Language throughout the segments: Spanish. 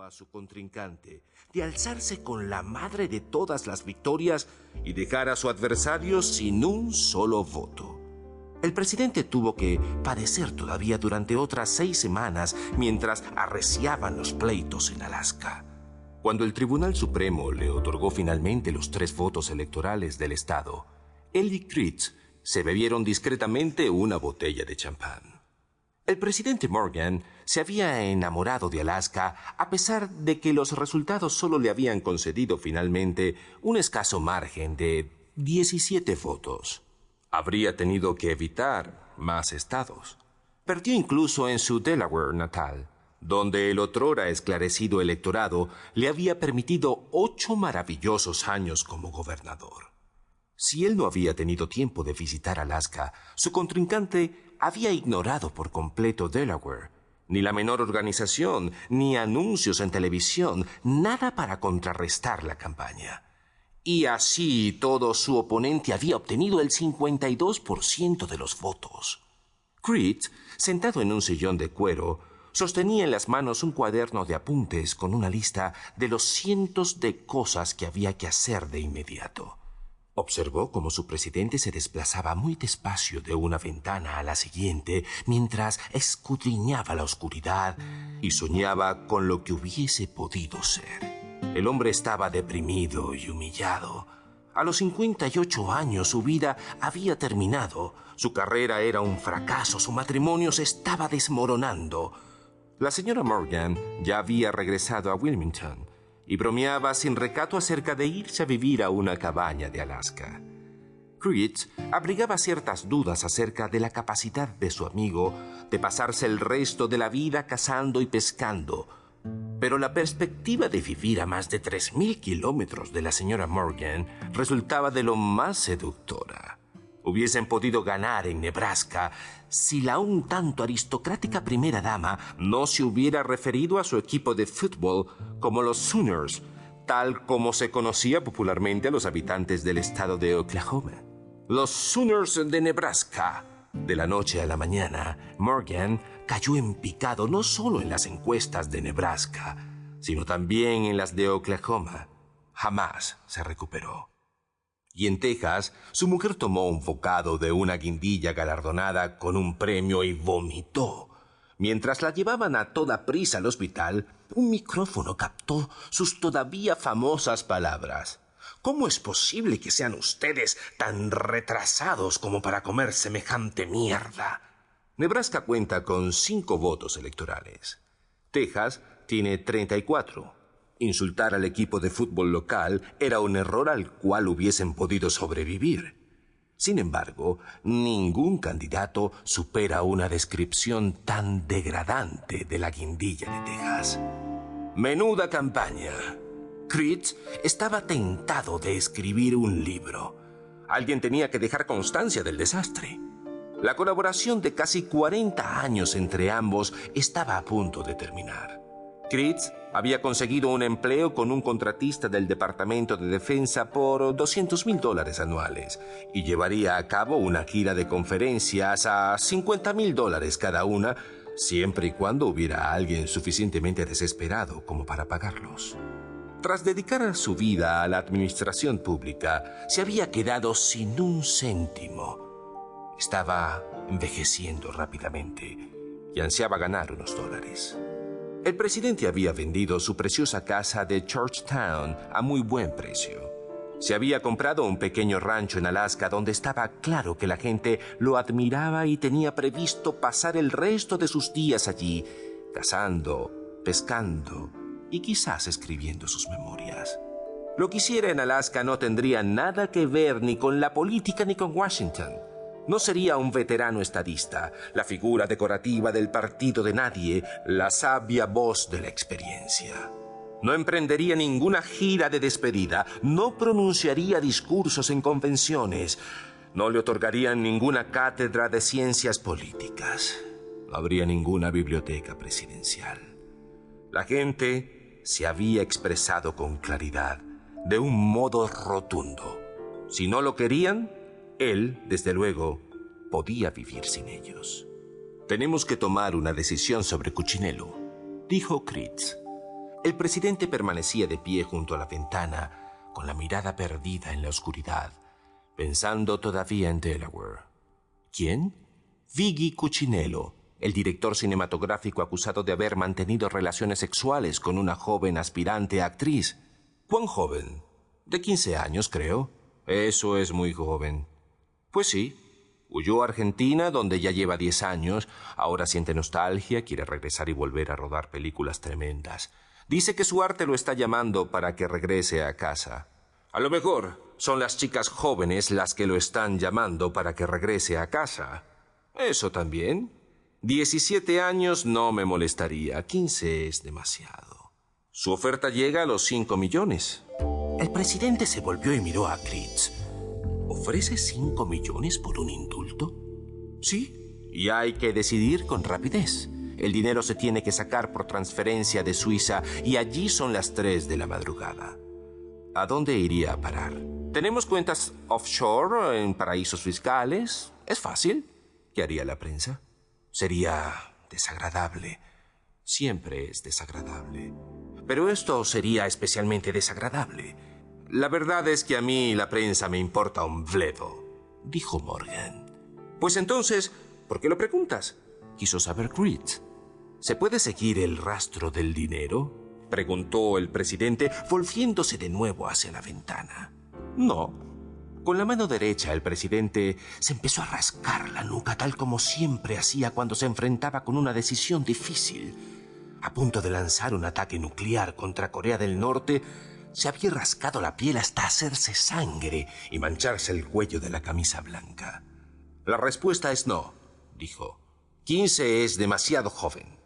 a su contrincante de alzarse con la madre de todas las victorias y dejar a su adversario sin un solo voto. El presidente tuvo que padecer todavía durante otras 6 semanas mientras arreciaban los pleitos en Alaska. Cuando el Tribunal Supremo le otorgó finalmente los 3 votos electorales del estado, él y Creech se bebieron discretamente una botella de champán. El presidente Morgan se había enamorado de Alaska a pesar de que los resultados solo le habían concedido finalmente un escaso margen de 17 votos. Habría tenido que evitar más estados. Perdió incluso en su Delaware natal, donde el otrora esclarecido electorado le había permitido 8 maravillosos años como gobernador. Si él no había tenido tiempo de visitar Alaska, su contrincante había ignorado por completo Delaware. Ni la menor organización, ni anuncios en televisión, nada para contrarrestar la campaña. Y así todo, su oponente había obtenido el 52% de los votos. Creech, sentado en un sillón de cuero, sostenía en las manos un cuaderno de apuntes con una lista de los cientos de cosas que había que hacer de inmediato. Observó cómo su presidente se desplazaba muy despacio de una ventana a la siguiente mientras escudriñaba la oscuridad y soñaba con lo que hubiese podido ser. El hombre estaba deprimido y humillado. A los 58 años su vida había terminado. Su carrera era un fracaso, su matrimonio se estaba desmoronando. La señora Morgan ya había regresado a Wilmington y bromeaba sin recato acerca de irse a vivir a una cabaña de Alaska. Creech abrigaba ciertas dudas acerca de la capacidad de su amigo de pasarse el resto de la vida cazando y pescando, pero la perspectiva de vivir a más de 3,000 kilómetros de la señora Morgan resultaba de lo más seductora. Hubiesen podido ganar en Nebraska si la un tanto aristocrática primera dama no se hubiera referido a su equipo de fútbol como los Sooners, tal como se conocía popularmente a los habitantes del estado de Oklahoma. Los Sooners de Nebraska. De la noche a la mañana, Morgan cayó en picado no solo en las encuestas de Nebraska, sino también en las de Oklahoma. Jamás se recuperó. Y en Texas, su mujer tomó un bocado de una guindilla galardonada con un premio y vomitó. Mientras la llevaban a toda prisa al hospital, un micrófono captó sus todavía famosas palabras. ¿Cómo es posible que sean ustedes tan retrasados como para comer semejante mierda? Nebraska cuenta con 5 votos electorales. Texas tiene 34. Insultar al equipo de fútbol local era un error al cual hubiesen podido sobrevivir. Sin embargo, ningún candidato supera una descripción tan degradante de la guindilla de Texas. Menuda campaña. Creech estaba tentado de escribir un libro. Alguien tenía que dejar constancia del desastre. La colaboración de casi 40 años entre ambos estaba a punto de terminar. Creech había conseguido un empleo con un contratista del Departamento de Defensa por $200,000 anuales y llevaría a cabo una gira de conferencias a $50,000 cada una, siempre y cuando hubiera alguien suficientemente desesperado como para pagarlos. Tras dedicar su vida a la administración pública, se había quedado sin un céntimo. Estaba envejeciendo rápidamente y ansiaba ganar unos dólares. El presidente había vendido su preciosa casa de Georgetown a muy buen precio. Se había comprado un pequeño rancho en Alaska donde estaba claro que la gente lo admiraba y tenía previsto pasar el resto de sus días allí, cazando, pescando y quizás escribiendo sus memorias. Lo que hiciera en Alaska no tendría nada que ver ni con la política ni con Washington. No sería un veterano estadista, la figura decorativa del partido de nadie, la sabia voz de la experiencia. No emprendería ninguna gira de despedida, no pronunciaría discursos en convenciones, no le otorgarían ninguna cátedra de ciencias políticas, no habría ninguna biblioteca presidencial. La gente se había expresado con claridad, de un modo rotundo. Si no lo querían, él, desde luego, podía vivir sin ellos. Tenemos que tomar una decisión sobre Cuchinelo, dijo Creech. El presidente permanecía de pie junto a la ventana, con la mirada perdida en la oscuridad, pensando todavía en Delaware. ¿Quién? Viggy Cuccinello, el director cinematográfico acusado de haber mantenido relaciones sexuales con una joven aspirante a actriz. ¿Cuán joven? De 15 años, creo. Eso es muy joven. Pues sí. Huyó a Argentina, donde ya lleva 10 años. Ahora siente nostalgia, quiere regresar y volver a rodar películas tremendas. Dice que su arte lo está llamando para que regrese a casa. A lo mejor son las chicas jóvenes las que lo están llamando para que regrese a casa. Eso también. 17 años no me molestaría. 15 es demasiado. Su oferta llega a los 5 millones. El presidente se volvió y miró a Critz. ¿Ofrece 5 millones por un indulto? Sí, y hay que decidir con rapidez. El dinero se tiene que sacar por transferencia de Suiza y allí son las 3 de la madrugada. ¿A dónde iría a parar? ¿Tenemos cuentas offshore en paraísos fiscales? Es fácil. ¿Qué haría la prensa? Sería desagradable. Siempre es desagradable. Pero esto sería especialmente desagradable. La verdad es que a mí la prensa me importa un bledo, dijo Morgan. Pues entonces, ¿por qué lo preguntas? Quiso saber Critz. ¿Se puede seguir el rastro del dinero?, preguntó el presidente, volviéndose de nuevo hacia la ventana. No. Con la mano derecha, el presidente se empezó a rascar la nuca, tal como siempre hacía cuando se enfrentaba con una decisión difícil. A punto de lanzar un ataque nuclear contra Corea del Norte, se había rascado la piel hasta hacerse sangre y mancharse el cuello de la camisa blanca. La respuesta es no, dijo. 15 es demasiado joven.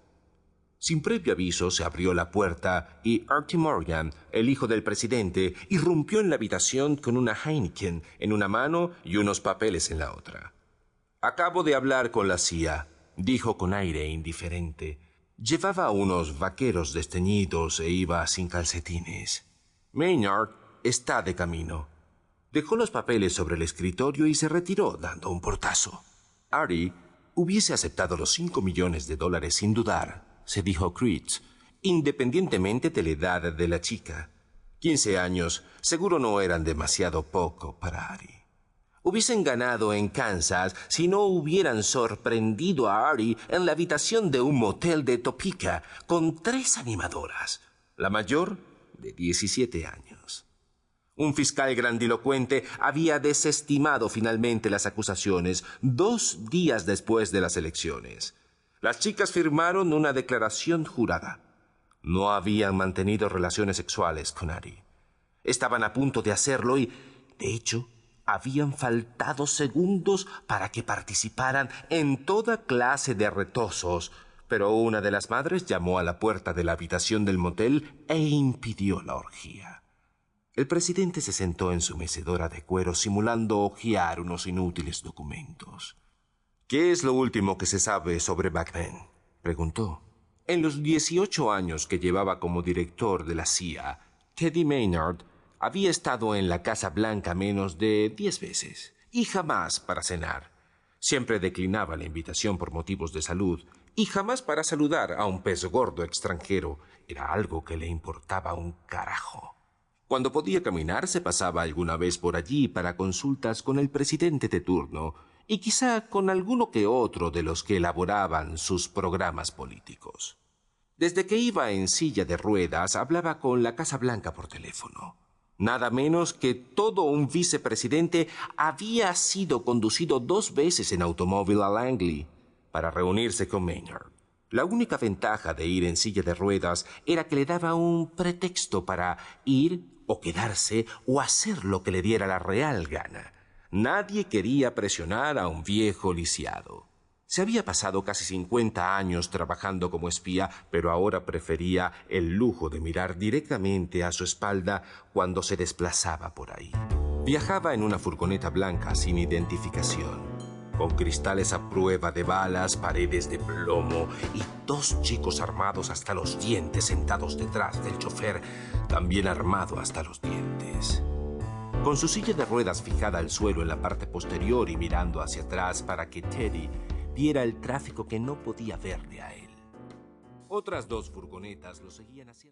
Sin previo aviso se abrió la puerta y Artie Morgan, el hijo del presidente, irrumpió en la habitación con una Heineken en una mano y unos papeles en la otra. Acabo de hablar con la CIA, dijo con aire indiferente. Llevaba unos vaqueros desteñidos e iba sin calcetines. Maynard está de camino. Dejó los papeles sobre el escritorio y se retiró dando un portazo. Artie hubiese aceptado los 5 millones de dólares sin dudar, se dijo Critz, independientemente de la edad de la chica. 15 años seguro no eran demasiado poco para Artie. Hubiesen ganado en Kansas si no hubieran sorprendido a Artie en la habitación de un motel de Topeka con 3 animadoras, la mayor de 17 años. Un fiscal grandilocuente había desestimado finalmente las acusaciones 2 días después de las elecciones. Las chicas firmaron una declaración jurada. No habían mantenido relaciones sexuales con Artie. Estaban a punto de hacerlo y, de hecho, habían faltado segundos para que participaran en toda clase de retosos, pero una de las madres llamó a la puerta de la habitación del motel e impidió la orgía. El presidente se sentó en su mecedora de cuero simulando hojear unos inútiles documentos. ¿Qué es lo último que se sabe sobre Backman?, preguntó. En los 18 años que llevaba como director de la CIA, Teddy Maynard había estado en la Casa Blanca menos de 10 veces, y jamás para cenar. Siempre declinaba la invitación por motivos de salud, y jamás para saludar a un pez gordo extranjero. Era algo que le importaba un carajo. Cuando podía caminar, se pasaba alguna vez por allí para consultas con el presidente de turno, y quizá con alguno que otro de los que elaboraban sus programas políticos. Desde que iba en silla de ruedas, hablaba con la Casa Blanca por teléfono. Nada menos que todo un vicepresidente había sido conducido 2 veces en automóvil a Langley para reunirse con Maynard. La única ventaja de ir en silla de ruedas era que le daba un pretexto para ir o quedarse o hacer lo que le diera la real gana. Nadie quería presionar a un viejo lisiado. Se había pasado casi 50 años trabajando como espía, pero ahora prefería el lujo de mirar directamente a su espalda cuando se desplazaba por ahí. Viajaba en una furgoneta blanca sin identificación, con cristales a prueba de balas, paredes de plomo y 2 chicos armados hasta los dientes sentados detrás del chofer, también armado hasta los dientes. Con su silla de ruedas fijada al suelo en la parte posterior y mirando hacia atrás para que Teddy viera el tráfico que no podía verle a él. Otras 2 furgonetas lo seguían hacia